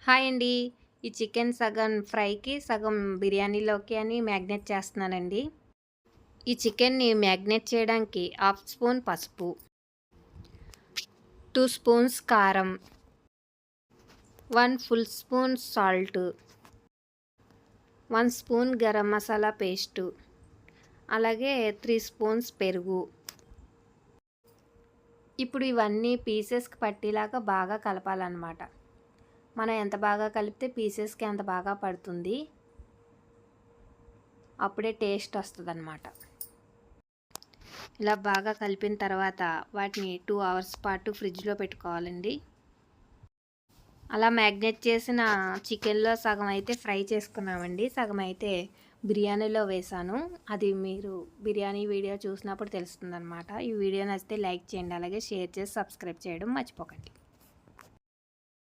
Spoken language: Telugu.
హాయ్ అండి. ఈ చికెన్ సగం ఫ్రైకి, సగం బిర్యానీలోకి అని మ్యాగ్నేట్ చేస్తున్నానండి. ఈ చికెన్‌ని మ్యాగ్నేట్ చేయడానికి హాఫ్ స్పూన్ పసుపు, 2 స్పూన్స్ కారం, 1 full spoon salt, 1 spoon garam masala paste, అలాగే 3 స్పూన్స్ పెరుగు. ఇప్పుడు ఇవన్నీ పీసెస్‌కి పట్టేలాగా బాగా కలపాలన్నమాట. మనం ఎంత బాగా కలిపితే పీసెస్‌కి అంత బాగా పడుతుంది. అప్పుడే టేస్ట్ వస్తదనమాట. ఇలా బాగా కలిపిన తర్వాత వాటిని 2 అవర్స్ పాటు ఫ్రిడ్జ్‌లో పెట్టుకోవాలండి. అలా మ్యాగ్నేట్ చేసిన చికెన్‌లో సగం అయితే ఫ్రై చేసుకున్నామండి. సగం అయితే బిర్యానీలో వేశాను. అది మీరు బిర్యానీ వీడియో చూసినప్పుడు తెలుస్తుందనమాట. ఈ వీడియో నచ్చితే లైక్ చేయండి. అలాగే షేర్ చేసి సబ్స్క్రైబ్ చేయడం మర్చిపోకండి.